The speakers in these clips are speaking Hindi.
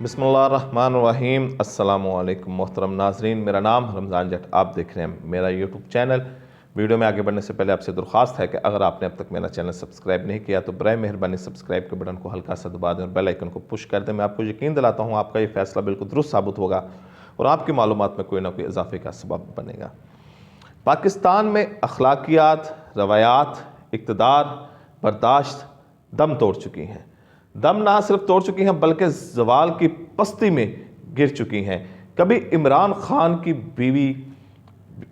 बिस्मिल्लाहिर्रहमानिर्रहीम। अस्सलामुअलैकुम मोहतरम नाजरीन, मेरा नाम रमज़ान जट, आप देख रहे हैं मेरा यूट्यूब चैनल। वीडियो में आगे बढ़ने से पहले आपसे दरख्वास्त है कि अगर आपने अब तक मेरा चैनल सब्सक्राइब नहीं किया तो बराए मेहरबानी सब्सक्राइब के बटन को हल्का सा दबा दें और बेल आइकन को पुश कर दें। मैं आपको यकीन दिलाता हूँ आपका ये फैसला बिल्कुल दुरुस्त साबित होगा और आपकी मालूमात में कोई ना कोई इजाफे का सबब बनेगा। पाकिस्तान में अखलाकियात, रवायात, इक़्तिदार, बर्दाश्त दम तोड़ चुकी हैं। दम ना सिर्फ तोड़ चुकी हैं बल्कि ज़वाल की पस्ती में गिर चुकी हैं। कभी इमरान खान की बीवी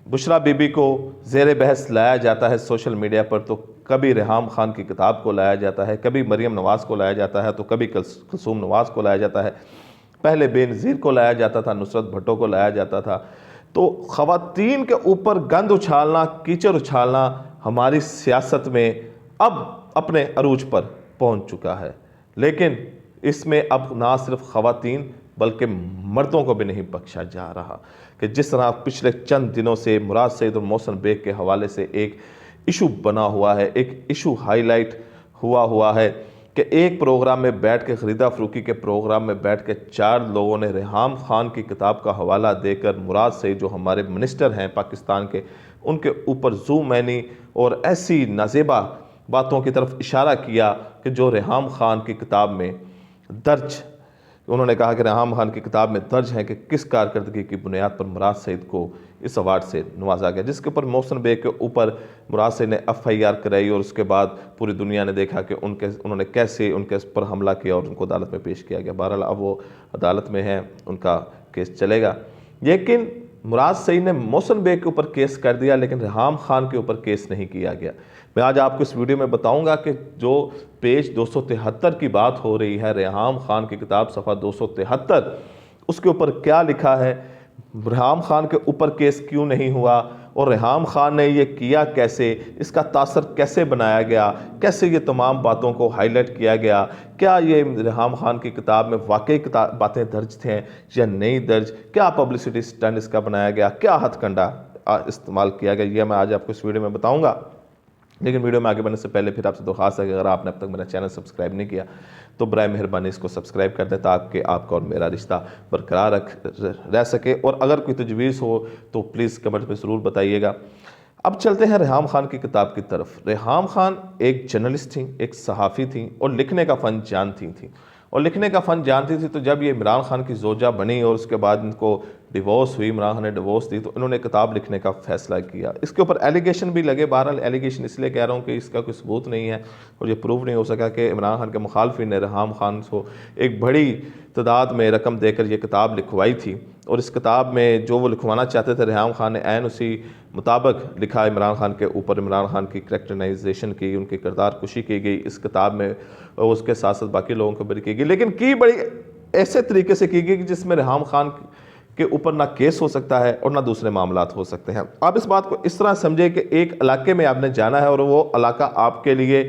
बुशरा बीबी को ज़ेर बहस लाया जाता है सोशल मीडिया पर, तो कभी रेहाम खान की किताब को लाया जाता है, कभी मरियम नवाज़ को लाया जाता है, तो कभी कुलसूम नवाज़ को लाया जाता है, पहले बेनज़ीर को लाया जाता था, नुसरत भट्टो को लाया जाता था। तो ख़वातीन के ऊपर गंद उछालना, कीचड़ उछालना हमारी सियासत में अब अपने अरूज पर पहुंच चुका है। लेकिन इसमें अब ना सिर्फ ख़वातीन बल्कि मर्दों को भी नहीं बख्शा जा रहा कि जिस तरह पिछले चंद दिनों से मुराद सईद और मोहसिन बेग के हवाले से एक इशू बना हुआ है, एक इशू हाईलाइट हुआ है कि एक प्रोग्राम में बैठ के खरीदा फरूकी के प्रोग्राम में बैठ के 4 लोगों ने रेहाम खान की किताब का हवाला देकर मुराद सईद जो हमारे मिनिस्टर हैं पाकिस्तान के, उनके ऊपर ज़ूमैनी और ऐसी नाज़ेबा बातों की तरफ इशारा किया कि जो रेहाम खान की किताब में दर्ज, उन्होंने कहा कि रेहाम खान की किताब में दर्ज है कि किस कारकर्दगी की बुनियाद पर मुराद सईद को इस अवार्ड से नवाजा गया, जिसके ऊपर मोहसिन बेग के ऊपर मुराद सईद ने FIR कराई और उसके बाद पूरी दुनिया ने देखा कि उन्होंने कैसे उनके ऊपर हमला किया और उनको अदालत में पेश किया गया। बहरहाल अब वो अदालत में हैं, उनका केस चलेगा। लेकिन मुराद सईद ने मोहसिन बेग के ऊपर केस कर दिया लेकिन रेहाम खान के ऊपर केस नहीं किया गया। मैं आज आपको इस वीडियो में बताऊंगा कि जो पेज 273 की बात हो रही है, रेहाम खान की किताब सफ़ा 273, उसके ऊपर क्या लिखा है, रेहाम खान के ऊपर केस क्यों नहीं हुआ और रेहाम खान ने ये किया कैसे, इसका तासर कैसे बनाया गया, कैसे ये तमाम बातों को हाईलाइट किया गया, क्या ये रेहाम खान की किताब में वाकई बातें दर्ज थे या नहीं दर्ज, क्या पब्लिसिटी स्टंट इसका बनाया गया, क्या हथकंडा इस्तेमाल किया गया, ये मैं आज आपको इस वीडियो में बताऊँगा। लेकिन वीडियो में आगे बढ़ने से पहले फिर आपसे दरख्वास्त है कि अगर आपने अब तक मेरा चैनल सब्सक्राइब नहीं किया तो बराए मेहरबानी इसको सब्सक्राइब कर दें ताकि आपका और मेरा रिश्ता बरकरार रह सके, और अगर कोई तजवीज़ हो तो प्लीज़ कमेंट में ज़रूर बताइएगा। अब चलते हैं रेहाम खान की किताब की तरफ। रेहाम खान एक जर्नलिस्ट थी, एक सहाफ़ी थी और लिखने का फ़न जानती थी तो जब ये इमरान खान की ज़ोजा बनी और उसके बाद इनको डिवोर्स हुई, इमरान खान ने डिवोर्स दी, तो इन्होंने किताब लिखने का फ़ैसला किया। इसके ऊपर एलिगेशन भी लगे। बहरहाल एलिगेशन इसलिए कह रहा हूँ कि इसका कोई सबूत नहीं है और ये प्रूव नहीं हो सका कि इमरान खान के मुखालफिन ने रेहाम खान को एक बड़ी तादाद में रकम देकर ये किताब लिखवाई थी और इस किताब में जो वो लिखवाना चाहते थे रेहाम खान ने ऐन उसी मुताबिक लिखा। इमरान खान के ऊपर इमरान खान की करैक्टराइजेशन की, उनकी किरदार कुशी की गई इस किताब में, और उसके साथ साथ बाकी लोगों को भी की गई, लेकिन की बड़ी ऐसे तरीके से की गई कि जिसमें रेहाम खान के ऊपर ना केस हो सकता है और ना दूसरे मामलात हो सकते हैं। आप इस बात को इस तरह समझे कि एक इलाके में आपने जाना है और वो इलाका आपके लिए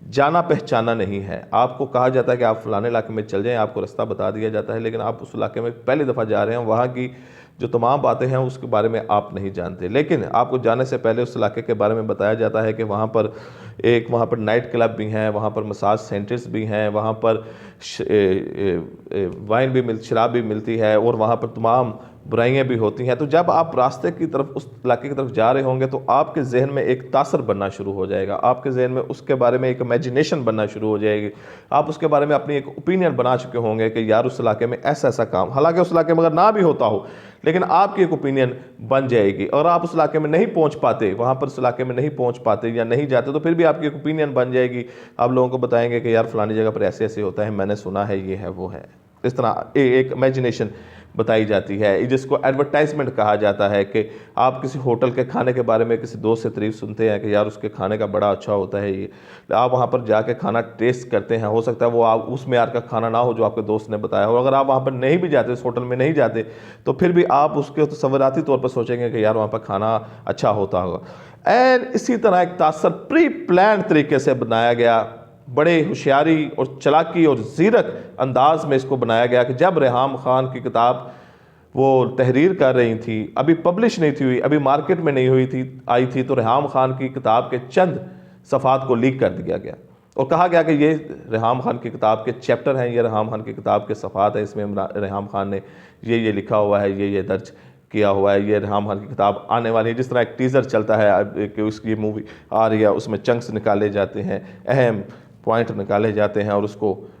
जाना पहचाना नहीं है। आपको कहा जाता है कि आप फलाने इलाके में चल जाएं, आपको रास्ता बता दिया जाता है, लेकिन आप उस इलाके में पहली दफ़ा जा रहे हैं, वहाँ की जो तमाम बातें हैं उसके बारे में आप नहीं जानते, लेकिन आपको जाने से पहले उस इलाके के बारे में बताया जाता है कि वहाँ पर नाइट क्लब भी हैं, वहाँ पर मसाज सेंटर्स भी हैं, वहाँ पर शराब भी मिलती है और वहाँ पर तमाम बुराइयां भी होती हैं। तो जब आप रास्ते की तरफ, उस इलाके की तरफ जा रहे होंगे तो आपके जहन में एक तासर बनना शुरू हो जाएगा, आपके जहन में उसके बारे में एक इमेजिनेशन बनना शुरू हो जाएगी, आप उसके बारे में अपनी एक ओपिनियन बना चुके होंगे कि यार उस इलाके में ऐसा ऐसा काम, हालांकि उस इलाके में अगर ना भी होता हो लेकिन आपकी एक ओपिनियन बन जाएगी और आप उस इलाके में नहीं पहुंच पाते, वहाँ पर उस इलाके में नहीं पहुंच पाते या नहीं जाते, तो फिर भी आपकी एक ओपिनियन बन जाएगी। आप लोगों को बताएंगे कि यार फलानी जगह पर ऐसे ऐसे होता है, मैंने सुना है, ये है वो है। इस तरह एक इमेजिनेशन बताई जाती है, जिसको एडवर्टाइजमेंट कहा जाता है कि आप किसी होटल के खाने के बारे में किसी दोस्त से तारीफ सुनते हैं कि यार उसके खाने का बड़ा अच्छा होता है, ये आप वहाँ पर जाके खाना टेस्ट करते हैं, हो सकता है वो आप उस मेयार का खाना ना हो जो आपके दोस्त ने बताया हो। अगर आप वहाँ पर नहीं भी जाते, उस होटल में नहीं जाते, तो फिर भी आप उसके तसव्वुराती तौर पर सोचेंगे कि यार वहाँ पर खाना अच्छा होता होगा। एंड इसी तरह एक तासर प्री प्लान तरीके से बनाया गया, बड़े होशियारी और चलाकी और ज़ीरक अंदाज में इसको बनाया गया कि जब रेहाम खान की किताब वो तहरीर कर रही थी, अभी पब्लिश नहीं थी हुई, अभी मार्केट में नहीं आई थी, तो रेहाम खान की किताब के चंद सफ़ात को लीक कर दिया गया और कहा गया कि ये रेहाम खान की किताब के चैप्टर हैं, ये रेहाम खान की किताब के सफ़ात हैं, इसमें रेहाम खान ने ये लिखा हुआ है, ये दर्ज किया हुआ है, ये रेहाम खान की किताब आने वाली है। जिस तरह एक टीज़र चलता है कि उसकी मूवी आ रही है, उसमें चंक्स निकाले जाते हैं, अहम पॉइंट निकाले जाते हैं और उसको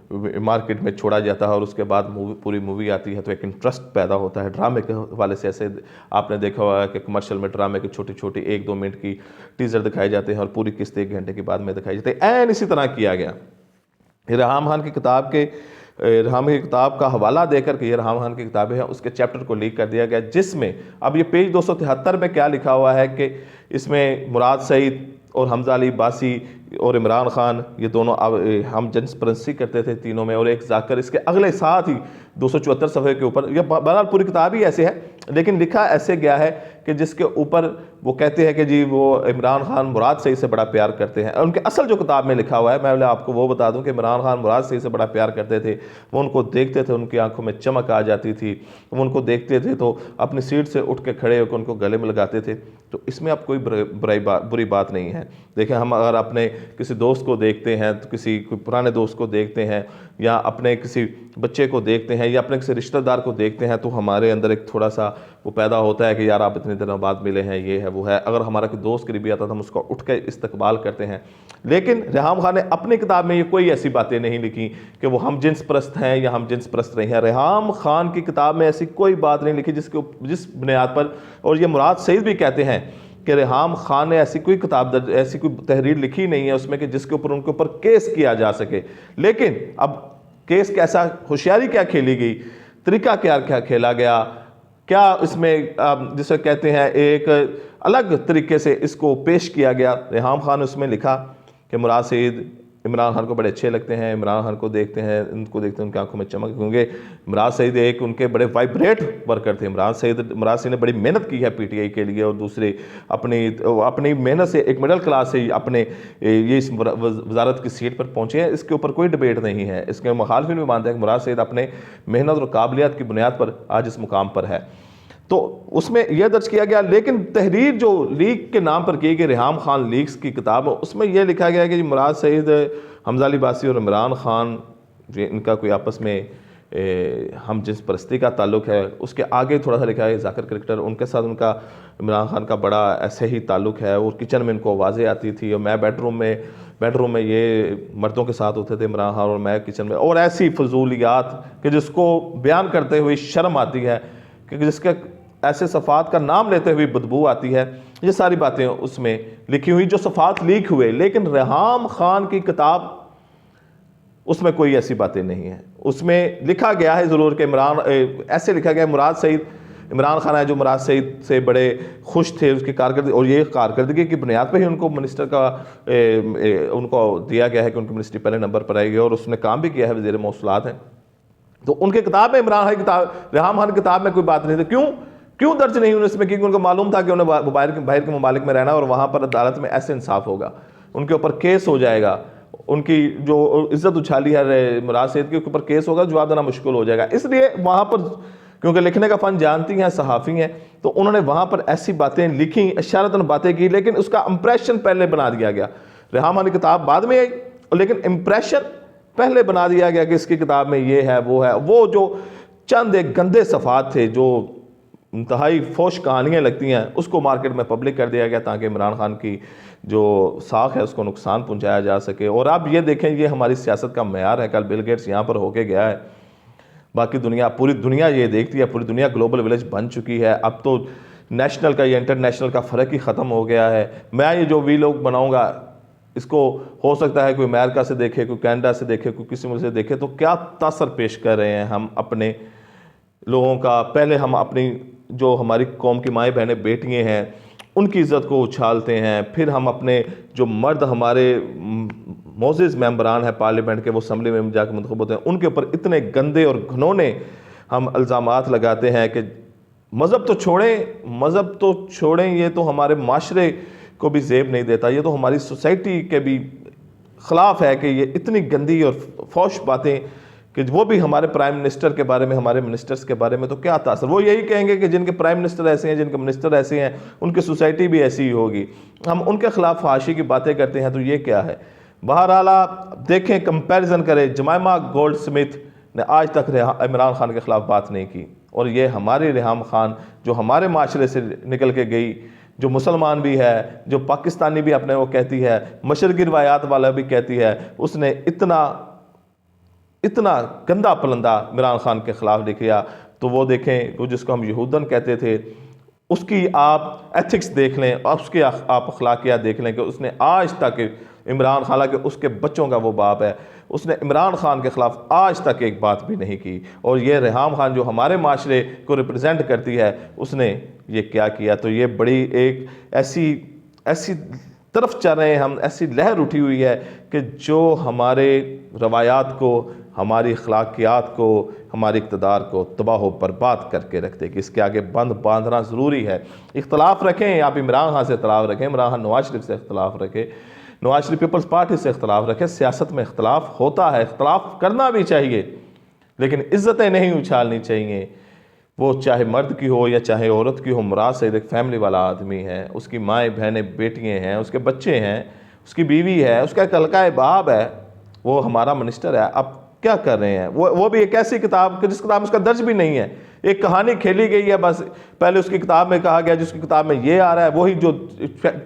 मार्केट में छोड़ा जाता है और उसके बाद पूरी मूवी आती है तो एक इंटरेस्ट पैदा होता है। ड्रामे के हवाले से ऐसे आपने देखा हुआ है कि कमर्शियल में ड्रामे के छोटी छोटी 1-2 मिनट की टीज़र दिखाए जाते हैं और पूरी किस्त 1 घंटे के बाद में दिखाई जाती है। एन इसी तरह किया गया। रेहाम खान की किताब का हवाला देकर के ये रेहाम खान की किताबें हैं, उसके चैप्टर को लीक कर दिया गया, जिसमें अब ये पेज 273 में क्या लिखा हुआ है कि इसमें मुराद सईद और हमजा अली बासी और इमरान खान ये दोनों हम जनसपरस्ती करते थे तीनों में, और एक जाकर इसके अगले साथ ही 274 सफ़े के ऊपर, यह बहरहाल पूरी किताब ही ऐसे है लेकिन लिखा ऐसे गया है कि जिसके ऊपर वो कहते हैं कि जी वो इमरान खान मुराद सईद से बड़ा प्यार करते हैं। उनके असल जो किताब में लिखा हुआ है, मैं आपको वो बता दूं कि इमरान खान मुराद सईद से बड़ा प्यार करते थे। वो उनको देखते थे, उनकी आंखों में चमक आ जाती थी, वो उनको देखते थे तो अपनी सीट से उठ के खड़े होकर उनको गले में लगाते थे। तो इसमें अब कोई बुरी बात नहीं है। देखें, हम अगर अपने किसी दोस्त को देखते हैं तो कोई पुराने दोस्त को देखते हैं या अपने किसी बच्चे को देखते हैं या अपने किसी रिश्तेदार को देखते हैं तो हमारे अंदर एक थोड़ा सा वो पैदा होता है कि यार आप इतने दिनों बाद मिले हैं, ये है वो है। अगर हमारा कोई दोस्त करीबी आता तो हम उसका उठ के इस्तकबाल करते हैं। लेकिन रेहाम खान ने अपनी किताब में ये कोई ऐसी बातें नहीं लिखी कि वो हम जिन्स परस्त हैं या हम जिन्स परस्त नहीं हैं। रेहाम खान की किताब में ऐसी कोई बात नहीं लिखी जिस बुनियाद पर, और ये मुराद सईद भी कहते हैं कि रेहाम खान ने ऐसी कोई किताब ऐसी कोई तहरीर लिखी नहीं है उसमें कि जिसके ऊपर उनके ऊपर केस किया जा सके। लेकिन अब केस कैसा, होशियारी क्या खेली गई, तरीका क्या खेला गया, क्या इसमें जिसे कहते हैं एक अलग तरीके से इसको पेश किया गया। रेहाम खान उसमें लिखा कि मुराद सईद इमरान खान को बड़े अच्छे लगते हैं, इमरान खान को देखते हैं, उनको देखते हैं उनकी आंखों में चमक, क्योंकि मुराद सईद एक उनके बड़े वाइब्रेट वर्कर थे। मुराद सईद ने बड़ी मेहनत की है पीटीआई के लिए, और दूसरे अपनी मेहनत से एक मिडिल क्लास से अपने ये इस वजारत की सीट पर पहुंचे हैं। इसके ऊपर कोई डिबेट नहीं है। इसके मुखालफिन भी मानते हैं कि मुराद सईद अपने मेहनत और काबिलियत की बुनियाद पर आज इस मुकाम पर है। तो उसमें यह दर्ज किया गया। लेकिन तहरीर जो लीक के नाम पर की गई, रेहाम खान लीक्स की किताब, उसमें यह लिखा गया कि मुराद सईद, हमजा अली बासी और इमरान खान इनका कोई आपस में हम जिस परस्ती का ताल्लुक़ है। उसके आगे थोड़ा सा लिखा है जाकिर क्रिकेटर, उनके साथ उनका इमरान खान का बड़ा ऐसे ही ताल्लुक़ है, और किचन में इनको आवाज़ें आती थी, और मैं बेडरूम में ये मर्दों के साथ होते थे इमरान खान और मैं किचन में, और ऐसी फजूलियात कि जिसको बयान करते हुए शर्म आती है, क्योंकि जिसके ऐसे सफ़ात का नाम लेते हुए बदबू आती है। ये सारी बातें उसमें लिखी हुई जो सफ़ात लीक हुए। लेकिन रेहाम खान की किताब उसमें कोई ऐसी बातें नहीं है। उसमें लिखा गया है ज़रूर कि ऐसे लिखा गया मुराद सईद, इमरान खान है जो मुराद सईद से बड़े खुश थे उसकी कारकर्दगी, और ये कारकर्दगी की बुनियाद पर ही उनको मिनिस्टर का उनको दिया गया है कि उनकी मिनिस्ट्री पहले नंबर पर आएगी, और उसने काम भी किया है, वज़ीर मौसूलात हैं। तो उनके किताब में रेहाम खान की किताब में कोई बात नहीं थी। क्यों दर्ज नहीं उन्होंने इसमें? क्योंकि उनको मालूम था कि उन्हें बाहर के ममालिक में रहना और वहाँ पर अदालत में ऐसे इंसाफ होगा, उनके ऊपर केस हो जाएगा, उनकी जो इज्जत उछाली है मुराद सईद के ऊपर केस होगा, जवाब देना मुश्किल हो जाएगा। इसलिए वहाँ पर, क्योंकि लिखने का फ़न जानती हैं, सहाफ़ी हैं, तो उन्होंने वहाँ पर ऐसी बातें लिखी, इशारतन बातें की, लेकिन उसका इंप्रेशन पहले बना दिया गया। रेहाम खान की किताब बाद में आई, लेकिन इंप्रेशन पहले बना दिया गया कि इसकी किताब में ये है वो है। वो जो चंद एक गंदे सफ़ात थे जो इंतहाई फोश कहानियाँ लगती हैं, उसको मार्केट में पब्लिक कर दिया गया ताकि इमरान खान की जो साख है उसको नुकसान पहुंचाया जा सके। और आप ये देखें, ये हमारी सियासत का मेयार है। कल बिल गेट्स यहाँ पर होके गया है, बाकी दुनिया, पूरी दुनिया ये देखती है, पूरी दुनिया ग्लोबल विलेज बन चुकी है। अब तो नेशनल का या इंटरनेशनल का फ़र्क ही ख़त्म हो गया है। मैं ये जो वीलॉग बनाऊँगा, इसको हो सकता है कोई अमेरिका से देखे, कोई कनाडा से देखे, कोई किसी मुल्क से देखे, तो क्या तासर पेश कर रहे हैं हम अपने लोगों का। पहले हम अपनी जो हमारी कौम की माएँ बहनें बेटियाँ हैं उनकी इज़्ज़त को उछालते हैं, फिर हम अपने जो मर्द हमारे मोअज़्ज़ज़ मेंबरान हैं पार्लियामेंट के, वो असम्बली में जाकर मुंतखब होते हैं, उनके ऊपर इतने गंदे और घिनौने हम इल्ज़ामात लगाते हैं कि मज़हब तो छोड़ें, ये तो हमारे माशरे को भी ज़ेब नहीं देता, ये तो हमारी सोसाइटी के भी ख़िलाफ़ है कि ये इतनी गंदी और फौश बातें, कि वो भी हमारे प्राइम मिनिस्टर के बारे में, हमारे मिनिस्टर्स के बारे में तो क्या तासर। वो यही कहेंगे कि जिनके प्राइम मिनिस्टर ऐसे हैं, जिनके मिनिस्टर ऐसे हैं, उनकी सोसाइटी भी ऐसी ही होगी। हम उनके ख़िलाफ़ फाशी की बातें करते हैं, तो ये क्या है? बहरहाल आप देखें, कंपैरिजन करें, जमाइमा गोल्ड स्मिथ ने आज तक इमरान खान के ख़िलाफ़ बात नहीं की, और ये हमारी रेहाम खान जो हमारे माशरे से निकल के गई, जो मुसलमान भी है, जो पाकिस्तानी भी अपने वो कहती है, मशरक़ी रवायात वाला भी कहती है, उसने इतना गंदा पलंदा इमरान खान के ख़िलाफ़ लिखा। तो वो देखें, वो जिसको हम यहूदन कहते थे, उसकी आप एथिक्स देख लें और उसके आप अखलाकियात देख लें कि उसने आज तक इमरान, हालांकि उसके बच्चों का वो बाप है, उसने इमरान खान के ख़िलाफ़ आज तक एक बात भी नहीं की। और ये रेहाम खान जो हमारे माशरे को रिप्रेजेंट करती है, उसने ये क्या किया। तो ये बड़ी एक ऐसी तरफ चल रहे हैं हम, ऐसी लहर उठी हुई है कि जो हमारे रवायात को, हमारी अखलाकियात को, हमारे इक़्तिदार को तबाह व बर्बाद करके रख देगी। इसके आगे बंद बांधना ज़रूरी है। इख्तलाफ रखें, आप इमरान खान से इख्तलाफ रखें, इमरान खान नवाज शरीफ से इख्तलाफ रखें, नवाज शरीफ पीपल्स पार्टी से इख्तलाफ रखें। सियासत में इख्तलाफ होता है, इख्तलाफ करना भी चाहिए, लेकिन इज़्ज़तें नहीं उछालनी चाहिए। वो चाहे मर्द की हो या चाहे औरत की हो। मुराद सईद एक फैमिली वाला आदमी है, उसकी माएँ बहनें बेटियाँ हैं, उसके बच्चे हैं, उसकी बीवी है, उसका एक हल्का बाब है, वो हमारा मिनिस्टर है। अब क्या कर रहे हैं वो भी एक ऐसी किताब जिस किताब में उसका दर्ज भी नहीं है, एक कहानी खेली गई है बस। पहले उसकी किताब में कहा गया, जिसकी किताब में ये आ रहा है वही जो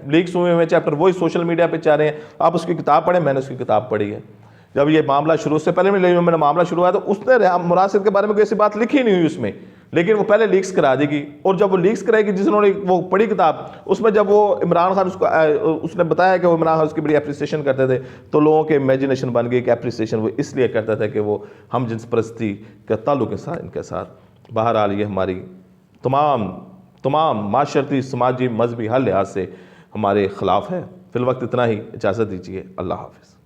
लीक्स हुए हुए चैप्टर वही सोशल मीडिया पे चाह रहे हैं। आप उसकी किताब पढ़ें, मैंने उसकी किताब पढ़ी है। जब ये मामला शुरू से पहले मेरा मामला शुरू हुआ तो उसने मुराद सईद के बारे में कोई ऐसी बात लिखी नहीं हुई उसमें, लेकिन वो पहले लीक्स करा देगी। और जब वो लीक्स कराएगी, जिन्होंने वो पढ़ी किताब, उसमें जब वो इमरान खान उसने बताया कि वो इमरान खान उसकी बड़ी अप्रिसिएशन करते थे, तो लोगों के इमेजिनेशन बन गई कि अप्रिसिएशन वो इसलिए करता था कि वो हम जिन्स परस्ती के ताल्लुक़ के साथ इनके साथ। बहरहाल ये हमारी तमाम माशरती, समाजी, मजहबी हर लिहाज से हमारे ख़िलाफ़ है। फ़िलवक्त इतना ही, इजाज़त दीजिए। अल्लाह हाफ़िज़।